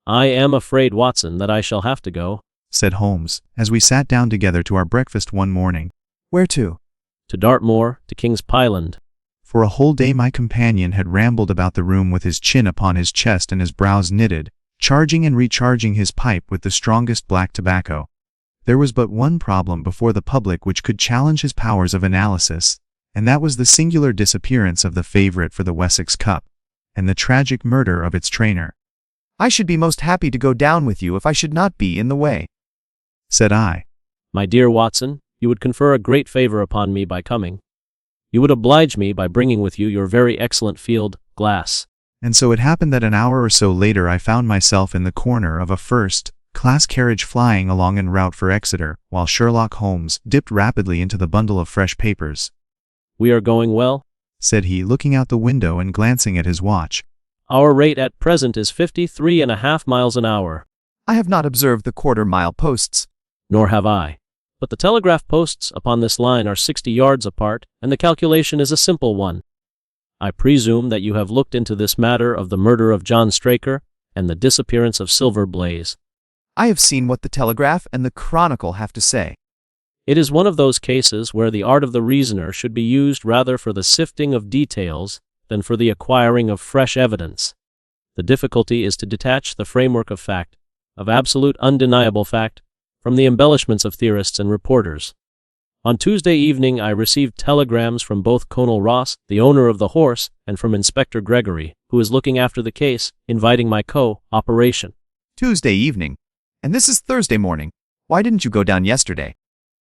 "I am afraid, Watson, that I shall have to go," said Holmes, as we sat down together to our breakfast one morning. "Where to?" "To Dartmoor, to King's Pyland." For a whole day my companion had rambled about the room with his chin upon his chest and his brows knitted, charging and recharging his pipe with the strongest black tobacco. There was but one problem before the public which could challenge his powers of analysis, and that was the singular disappearance of the favorite for the Wessex Cup, and the tragic murder of its trainer. "I should be most happy to go down with you if I should not be in the way," said I. "My dear Watson, you would confer a great favor upon me by coming. You would oblige me by bringing with you your very excellent field glass." And so it happened that an hour or so later I found myself in the corner of a first-class carriage flying along en route for Exeter, while Sherlock Holmes dipped rapidly into the bundle of fresh papers. "We are going well," said he, looking out the window and glancing at his watch. "Our rate at present is 53.5 miles an hour." "I have not observed the quarter-mile posts." "Nor have I. But the telegraph posts upon this line are 60 yards apart, and the calculation is a simple one. I presume that you have looked into this matter of the murder of John Straker and the disappearance of Silver Blaze." "I have seen what the Telegraph and the Chronicle have to say." It is one of those cases where the art of the reasoner should be used rather for the sifting of details than for the acquiring of fresh evidence. The difficulty is to detach the framework of fact, of absolute undeniable fact, from the embellishments of theorists and reporters. On Tuesday evening I received telegrams from both Colonel Ross, the owner of the horse, and from Inspector Gregory, who is looking after the case, inviting my co-operation. "Tuesday evening? And this is Thursday morning. Why didn't you go down yesterday?"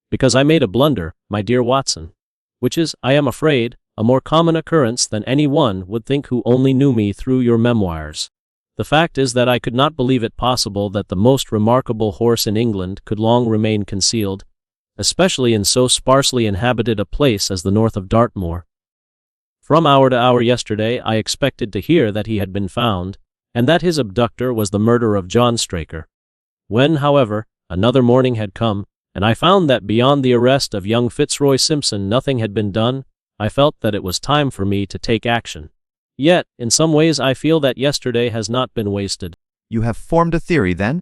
"Because I made a blunder, my dear Watson, which is, I am afraid, a more common occurrence than any one would think who only knew me through your memoirs. The fact is that I could not believe it possible that the most remarkable horse in England could long remain concealed, especially in so sparsely inhabited a place as the north of Dartmoor. From hour to hour yesterday I expected to hear that he had been found, and that his abductor was the murderer of John Straker. When, however, another morning had come, and I found that beyond the arrest of young Fitzroy Simpson nothing had been done, I felt that it was time for me to take action. Yet, in some ways I feel that yesterday has not been wasted." "You have formed a theory, then?"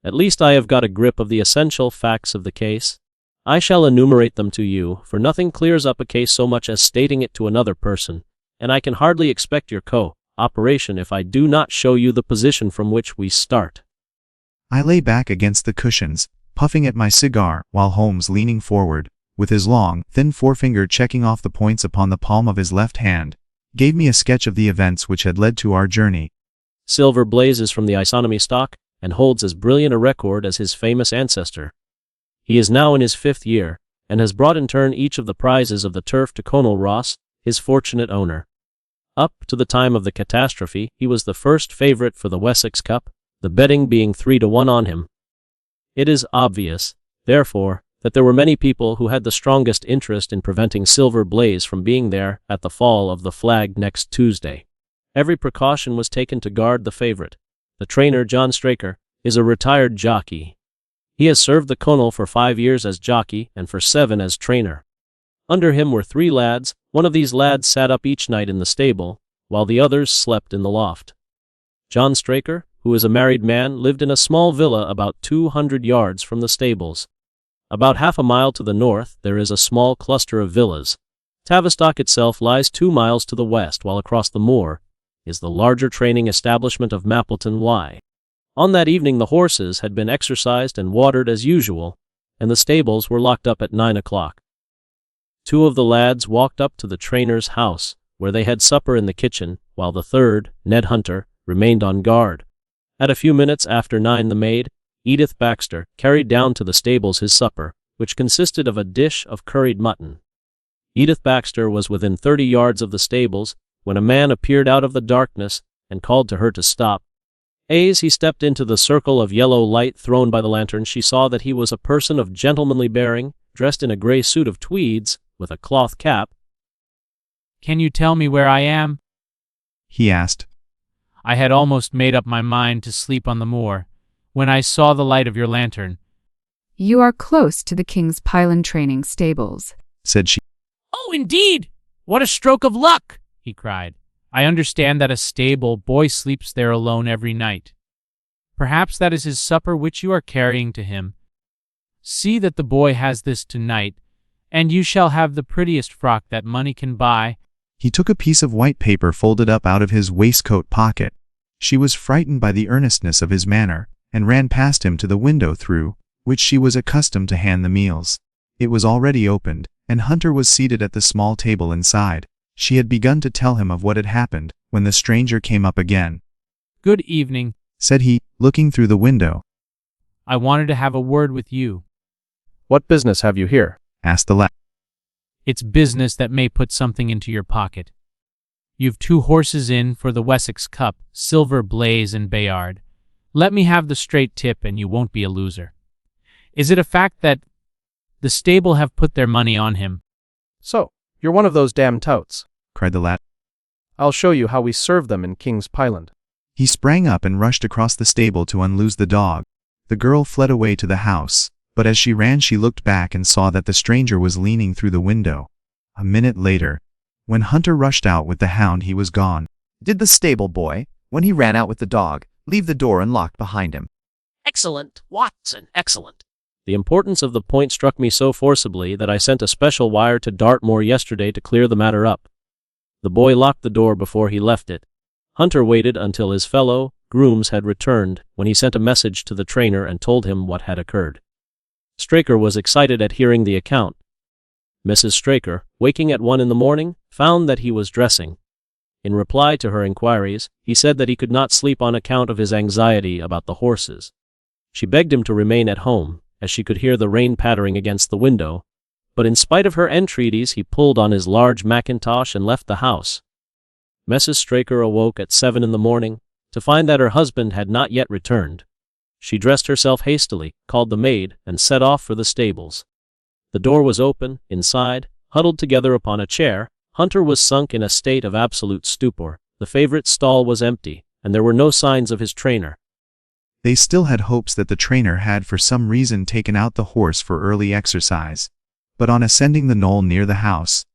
"At least I have got a grip of the essential facts of the case. I shall enumerate them to you, for nothing clears up a case so much as stating it to another person, and I can hardly expect your co-operation if I do not show you the position from which we start." I lay back against the cushions, puffing at my cigar, while Holmes, leaning forward, with his long, thin forefinger checking off the points upon the palm of his left hand, gave me a sketch of the events which had led to our journey. "Silver Blaze is from the Isonomy stock, and holds as brilliant a record as his famous ancestor. He is now in his 5th year, and has brought in turn each of the prizes of the turf to Colonel Ross, his fortunate owner. Up to the time of the catastrophe, he was the first favorite for the Wessex Cup, the betting being 3-1 on him. It is obvious, therefore, that there were many people who had the strongest interest in preventing Silver Blaze from being there at the fall of the flag next Tuesday. Every precaution was taken to guard the favorite. The trainer, John Straker, is a retired jockey. He has served the Colonel for 5 years as jockey and for 7 as trainer. Under him were 3 lads. One of these lads sat up each night in the stable, while the others slept in the loft. John Straker, who is a married man, lived in a small villa about 200 yards from the stables. About half a mile to the north there is a small cluster of villas. Tavistock itself lies 2 miles to the west, while across the moor is the larger training establishment of Mapleton Y. On that evening the horses had been exercised and watered as usual, and the stables were locked up at 9 o'clock. 2 of the lads walked up to the trainer's house, where they had supper in the kitchen, while the third, Ned Hunter, remained on guard. At a few minutes after 9 the maid, Edith Baxter, carried down to the stables his supper, which consisted of a dish of curried mutton. Edith Baxter was within 30 yards of the stables, when a man appeared out of the darkness and called to her to stop. As he stepped into the circle of yellow light thrown by the lantern, she saw that he was a person of gentlemanly bearing, dressed in a grey suit of tweeds, with a cloth cap. "Can you tell me where I am?" he asked. "I had almost made up my mind to sleep on the moor, when I saw the light of your lantern." "You are close to the King's Pyland training stables," said she. "Oh, indeed! What a stroke of luck!" he cried. "I understand that a stable boy sleeps there alone every night." Perhaps that is his supper which you are carrying to him. See that the boy has this tonight, and you shall have the prettiest frock that money can buy." He took a piece of white paper folded up out of his waistcoat pocket. She was frightened by the earnestness of his manner, and ran past him to the window through which she was accustomed to hand the meals. It was already opened, and Hunter was seated at the small table inside. She had begun to tell him of what had happened, when the stranger came up again. "Good evening," said he, looking through the window. "I wanted to have a word with you." "What business have you here?" asked the lad. "It's business that may put something into your pocket. You've 2 horses in for the Wessex Cup, Silver Blaze and Bayard. Let me have the straight tip and you won't be a loser. Is it a fact that the stable have put their money on him?" "So, you're one of those damn touts," cried the lad. "I'll show you how we serve them in King's Pyland." He sprang up and rushed across the stable to unloose the dog. The girl fled away to the house, but as she ran she looked back and saw that the stranger was leaning through the window. A minute later, when Hunter rushed out with the hound, he was gone. Did the stable boy, when he ran out with the dog, leave the door unlocked behind him? "Excellent, Watson, excellent." The importance of the point struck me so forcibly that I sent a special wire to Dartmoor yesterday to clear the matter up. The boy locked the door before he left it. Hunter waited until his fellow grooms had returned, when he sent a message to the trainer and told him what had occurred. Straker was excited at hearing the account. Mrs. Straker, waking at 1 in the morning, found that he was dressing. In reply to her inquiries, he said that he could not sleep on account of his anxiety about the horses. She begged him to remain at home, as she could hear the rain pattering against the window, but in spite of her entreaties he pulled on his large mackintosh and left the house. Mrs. Straker awoke at 7 in the morning, to find that her husband had not yet returned. She dressed herself hastily, called the maid, and set off for the stables. The door was open. Inside, huddled together upon a chair, Hunter was sunk in a state of absolute stupor. The favorite stall was empty, and there were no signs of his trainer. They still had hopes that the trainer had for some reason taken out the horse for early exercise. But on ascending the knoll near the house,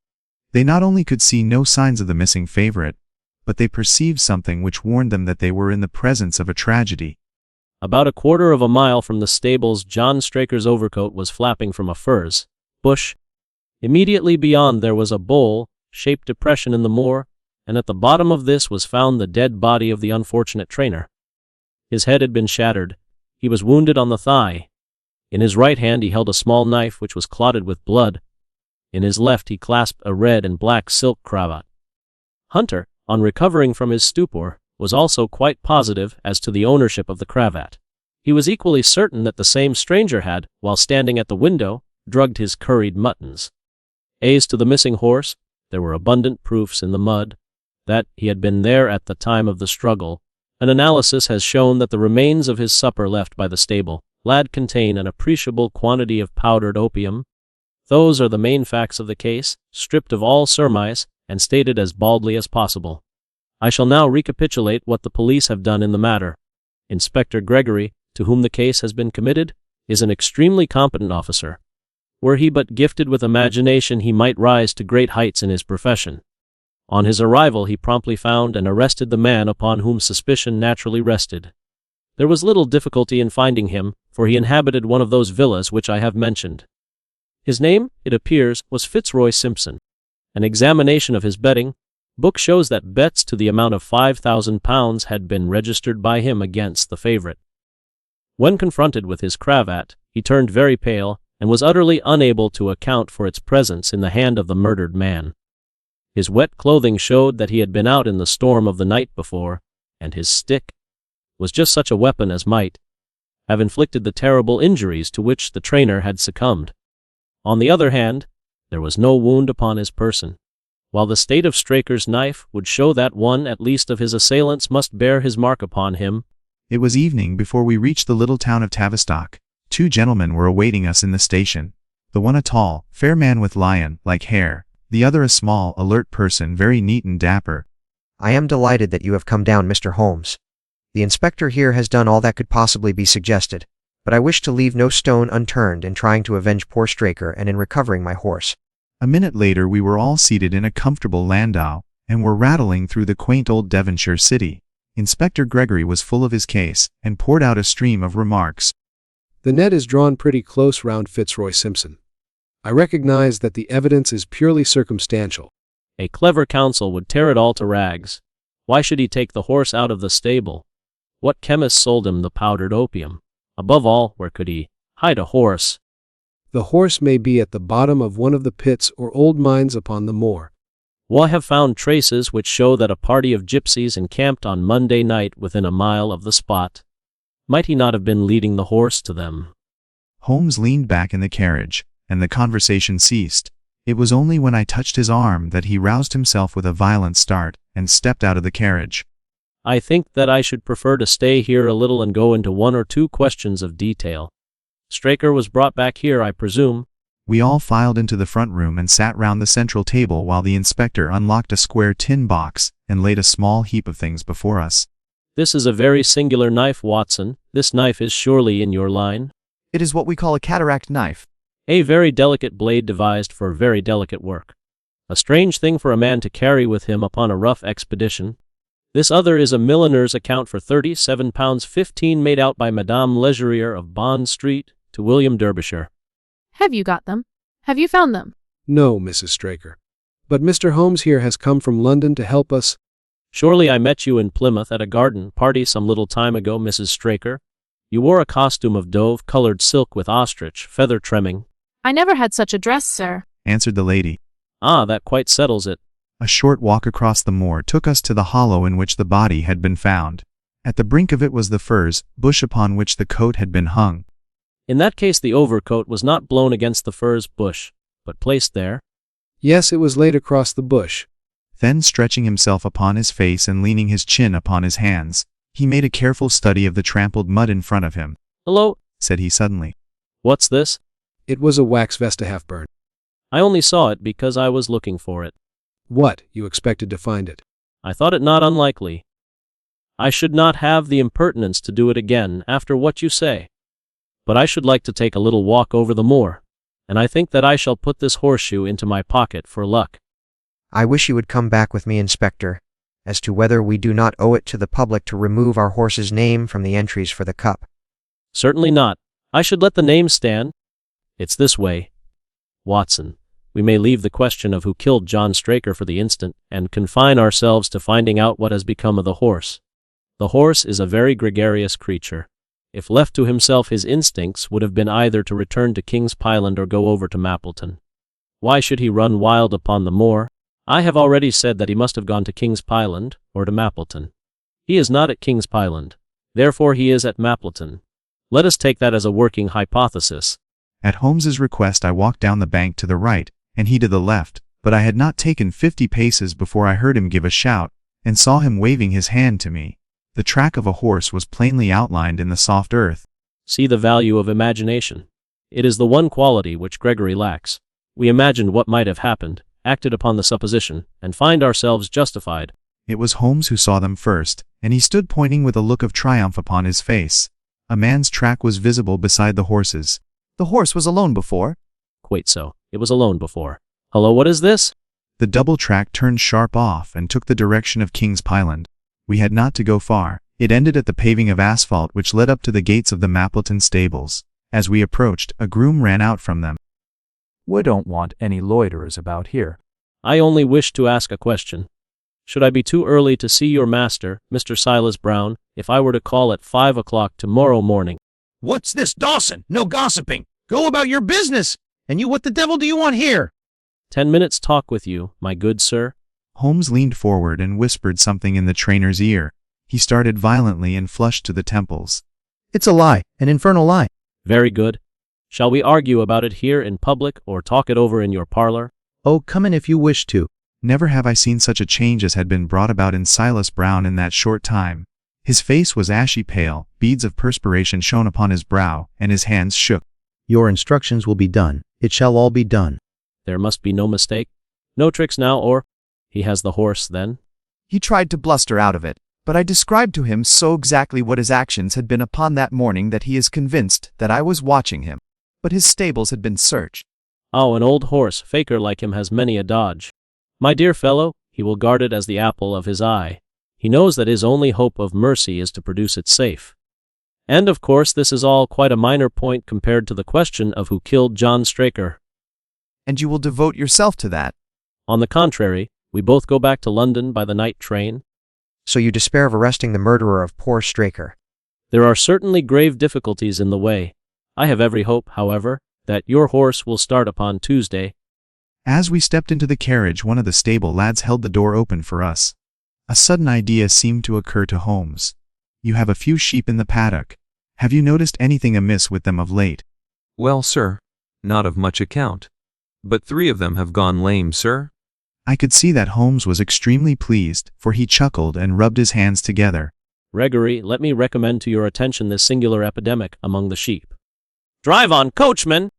they not only could see no signs of the missing favorite, but they perceived something which warned them that they were in the presence of a tragedy. About a quarter of a mile from the stables, John Straker's overcoat was flapping from a furze bush. Immediately beyond there was a bowl-shaped depression in the moor, and at the bottom of this was found the dead body of the unfortunate trainer. His head had been shattered. He was wounded on the thigh. In his right hand he held a small knife which was clotted with blood. In his left he clasped a red and black silk cravat. Hunter, on recovering from his stupor, was also quite positive as to the ownership of the cravat. He was equally certain that the same stranger had, while standing at the window, drugged his curried muttons. As to the missing horse, there were abundant proofs in the mud that he had been there at the time of the struggle. An analysis has shown that the remains of his supper left by the stable lad contain an appreciable quantity of powdered opium. Those are the main facts of the case, stripped of all surmise, and stated as baldly as possible. I shall now recapitulate what the police have done in the matter. Inspector Gregory, to whom the case has been committed, is an extremely competent officer. Were he but gifted with imagination, he might rise to great heights in his profession. On his arrival he promptly found and arrested the man upon whom suspicion naturally rested. There was little difficulty in finding him, for he inhabited one of those villas which I have mentioned. His name, it appears, was Fitzroy Simpson. An examination of his betting book shows that bets to the amount of £5,000 had been registered by him against the favorite. When confronted with his cravat, he turned very pale, and was utterly unable to account for its presence in the hand of the murdered man. His wet clothing showed that he had been out in the storm of the night before, and his stick was just such a weapon as might have inflicted the terrible injuries to which the trainer had succumbed. On the other hand, there was no wound upon his person, while the state of Straker's knife would show that one at least of his assailants must bear his mark upon him. It was evening before we reached the little town of Tavistock. 2 gentlemen were awaiting us in the station, the one a tall, fair man with lion-like hair, the other a small, alert person, very neat and dapper. "I am delighted that you have come down, Mr. Holmes. The inspector here has done all that could possibly be suggested, but I wish to leave no stone unturned in trying to avenge poor Straker and in recovering my horse." A minute later we were all seated in a comfortable landau, and were rattling through the quaint old Devonshire city. Inspector Gregory was full of his case, and poured out a stream of remarks. The net is drawn pretty close round Fitzroy Simpson. I recognize that the evidence is purely circumstantial. A clever counsel would tear it all to rags. Why should he take the horse out of the stable? What chemist sold him the powdered opium? Above all, where could he hide a horse? The horse may be at the bottom of one of the pits or old mines upon the moor. We have found traces which show that a party of gypsies encamped on Monday night within a mile of the spot. Might he not have been leading the horse to them? Holmes leaned back in the carriage, and the conversation ceased. It was only when I touched his arm that he roused himself with a violent start, and stepped out of the carriage. I think that I should prefer to stay here a little and go into one or two questions of detail. Straker was brought back here, I presume. We all filed into the front room and sat round the central table while the inspector unlocked a square tin box and laid a small heap of things before us. This is a very singular knife, Watson. This knife is surely in your line? It is what we call a cataract knife. A very delicate blade devised for very delicate work. A strange thing for a man to carry with him upon a rough expedition. This other is a milliner's account for £37.15 made out by Madame Lesurier of Bond Street to William Derbyshire. Have you got them? Have you found them? No, Mrs. Straker. But Mr. Holmes here has come from London to help us. Surely I met you in Plymouth at a garden party some little time ago, Mrs. Straker. You wore a costume of dove-colored silk with ostrich feather trimming. I never had such a dress, sir, answered the lady. Ah, that quite settles it. A short walk across the moor took us to the hollow in which the body had been found. At the brink of it was the furze bush upon which the coat had been hung. In that case the overcoat was not blown against the furze bush, but placed there? Yes, it was laid across the bush. Then, stretching himself upon his face and leaning his chin upon his hands, he made a careful study of the trampled mud in front of him. Hello, said he suddenly. What's this? It was a wax vesta half-burn. I only saw it because I was looking for it. What, you expected to find it? I thought it not unlikely. I should not have the impertinence to do it again after what you say. But I should like to take a little walk over the moor, and I think that I shall put this horseshoe into my pocket for luck. I wish you would come back with me, Inspector, as to whether we do not owe it to the public to remove our horse's name from the entries for the cup. Certainly not. I should let the name stand. It's this way, Watson. We may leave the question of who killed John Straker for the instant, and confine ourselves to finding out what has become of the horse. The horse is a very gregarious creature. If left to himself, his instincts would have been either to return to King's Pyland or go over to Mapleton. Why should he run wild upon the moor? I have already said that he must have gone to King's Pyland or to Mapleton. He is not at King's Pyland. Therefore he is at Mapleton. Let us take that as a working hypothesis. At Holmes's request I walked down the bank to the right, and he to the left, but I had not taken 50 paces before I heard him give a shout, and saw him waving his hand to me. The track of a horse was plainly outlined in the soft earth. See the value of imagination. It is the one quality which Gregory lacks. We imagined what might have happened, acted upon the supposition, and find ourselves justified. It was Holmes who saw them first, and he stood pointing with a look of triumph upon his face. A man's track was visible beside the horse's. The horse was alone before? Quite so. It was alone before. Hello, what is this? The double track turned sharp off and took the direction of King's Pyland. We had not to go far. It ended at the paving of asphalt which led up to the gates of the Mapleton stables. As we approached, a groom ran out from them. We don't want any loiterers about here. I only wish to ask a question. Should I be too early to see your master, Mr. Silas Brown, if I were to call at 5 o'clock tomorrow morning? What's this, Dawson? No gossiping. Go about your business. And you, what the devil do you want here? 10 minutes talk with you, my good sir. Holmes leaned forward and whispered something in the trainer's ear. He started violently and flushed to the temples. It's a lie, an infernal lie. Very good. Shall we argue about it here in public or talk it over in your parlor? Oh, come in if you wish to. Never have I seen such a change as had been brought about in Silas Brown in that short time. His face was ashy pale, beads of perspiration shone upon his brow, and his hands shook. Your instructions will be done. It shall all be done. There must be no mistake. No tricks now, or? He has the horse, then? He tried to bluster out of it, but I described to him so exactly what his actions had been upon that morning that he is convinced that I was watching him. But his stables had been searched. Oh, an old horse, faker like him has many a dodge. My dear fellow, he will guard it as the apple of his eye. He knows that his only hope of mercy is to produce it safe. And of course this is all quite a minor point compared to the question of who killed John Straker. And you will devote yourself to that. On the contrary, we both go back to London by the night train. So you despair of arresting the murderer of poor Straker. There are certainly grave difficulties in the way. I have every hope, however, that your horse will start upon Tuesday. As we stepped into the carriage, one of the stable lads held the door open for us. A sudden idea seemed to occur to Holmes. You have a few sheep in the paddock. Have you noticed anything amiss with them of late? Well, sir, not of much account. But 3 of them have gone lame, sir. I could see that Holmes was extremely pleased, for he chuckled and rubbed his hands together. Gregory, let me recommend to your attention this singular epidemic among the sheep. Drive on, coachman!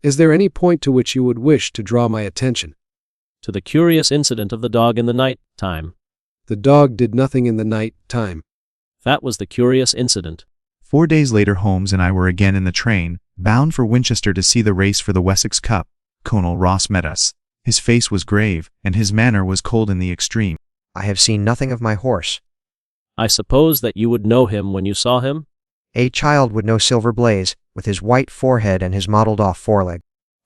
Is there any point to which you would wish to draw my attention? To the curious incident of the dog in the night time. The dog did nothing in the night time. That was the curious incident. 4 days later, Holmes and I were again in the train, bound for Winchester to see the race for the Wessex Cup. Colonel Ross met us. His face was grave, and his manner was cold in the extreme. I have seen nothing of my horse. I suppose that you would know him when you saw him? A child would know Silver Blaze, with his white forehead and his mottled-off foreleg.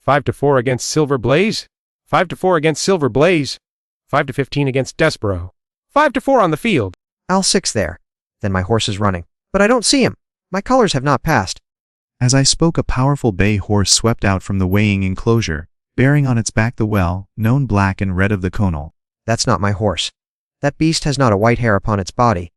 5-4 against Silver Blaze. 5-4 against Silver Blaze. 5-15 against Desborough. 5-4 on the field. I'll 6 there. Then my horse is running. But I don't see him. My colors have not passed. As I spoke, a powerful bay horse swept out from the weighing enclosure, bearing on its back the well-known black and red of the Conal. That's not my horse. That beast has not a white hair upon its body.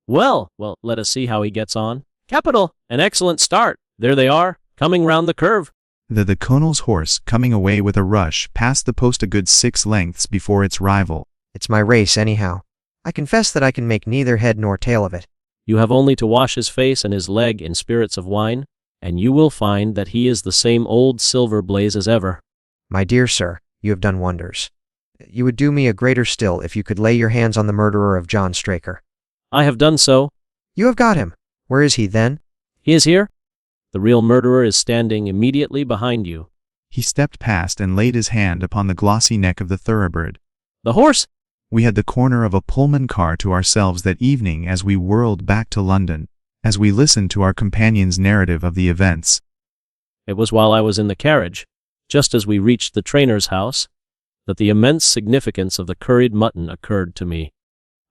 Well, let us see how he gets on. Capital! An excellent start. There they are, coming round the curve. The Conal's horse, coming away with a rush, passed the post a good 6 lengths before its rival. It's my race, anyhow. I confess that I can make neither head nor tail of it. You have only to wash his face and his leg in spirits of wine, and you will find that he is the same old Silver Blaze as ever. My dear sir, you have done wonders. You would do me a greater still if you could lay your hands on the murderer of John Straker. I have done so. You have got him. Where is he, then? He is here. The real murderer is standing immediately behind you. He stepped past and laid his hand upon the glossy neck of the thoroughbred. The horse! We had the corner of a Pullman car to ourselves that evening as we whirled back to London, as we listened to our companion's narrative of the events. It was while I was in the carriage, just as we reached the trainer's house, that the immense significance of the curried mutton occurred to me.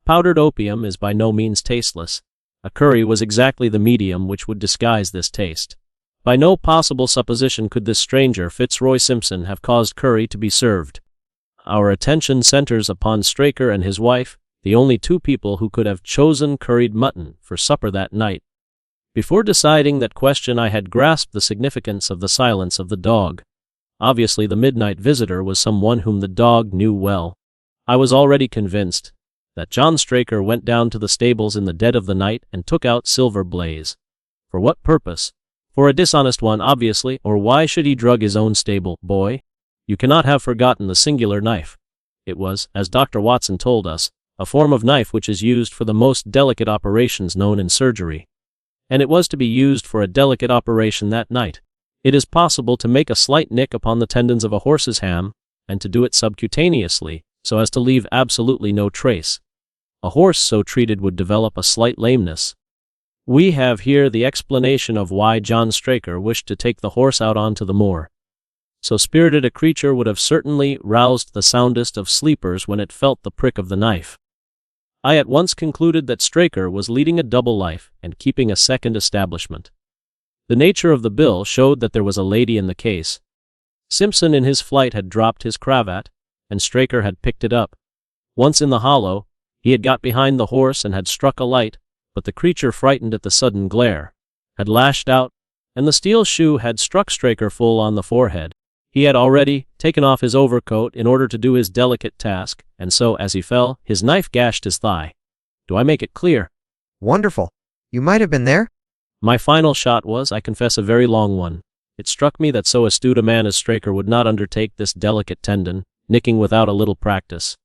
Powdered opium is by no means tasteless. A curry was exactly the medium which would disguise this taste. By no possible supposition could this stranger, Fitzroy Simpson, have caused curry to be served. Our attention centers upon Straker and his wife, the only 2 people who could have chosen curried mutton for supper that night. Before deciding that question, I had grasped the significance of the silence of the dog. Obviously, the midnight visitor was someone whom the dog knew well. I was already convinced that John Straker went down to the stables in the dead of the night and took out Silver Blaze. For what purpose? For a dishonest one, obviously, or why should he drug his own stable boy? You cannot have forgotten the singular knife. It was, as Dr. Watson told us, a form of knife which is used for the most delicate operations known in surgery. And it was to be used for a delicate operation that night. It is possible to make a slight nick upon the tendons of a horse's ham, and to do it subcutaneously, so as to leave absolutely no trace. A horse so treated would develop a slight lameness. We have here the explanation of why John Straker wished to take the horse out onto the moor. So spirited a creature would have certainly roused the soundest of sleepers when it felt the prick of the knife. I at once concluded that Straker was leading a double life and keeping a second establishment. The nature of the bill showed that there was a lady in the case. Simpson in his flight had dropped his cravat, and Straker had picked it up. Once in the hollow, he had got behind the horse and had struck a light, but the creature, frightened at the sudden glare, had lashed out, and the steel shoe had struck Straker full on the forehead. He had already taken off his overcoat in order to do his delicate task, and so, as he fell, his knife gashed his thigh. Do I make it clear? Wonderful. You might have been there. My final shot was, I confess, a very long one. It struck me that so astute a man as Straker would not undertake this delicate tendon, nicking without a little practice.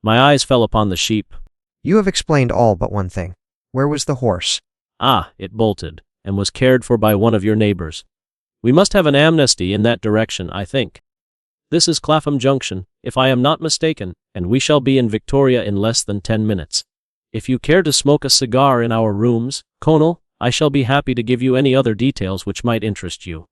My eyes fell upon the sheep. You have explained all but one thing. Where was the horse? Ah, it bolted, and was cared for by one of your neighbors. We must have an amnesty in that direction, I think. This is Clapham Junction, if I am not mistaken, and we shall be in Victoria in less than 10 minutes. If you care to smoke a cigar in our rooms, Conan, I shall be happy to give you any other details which might interest you.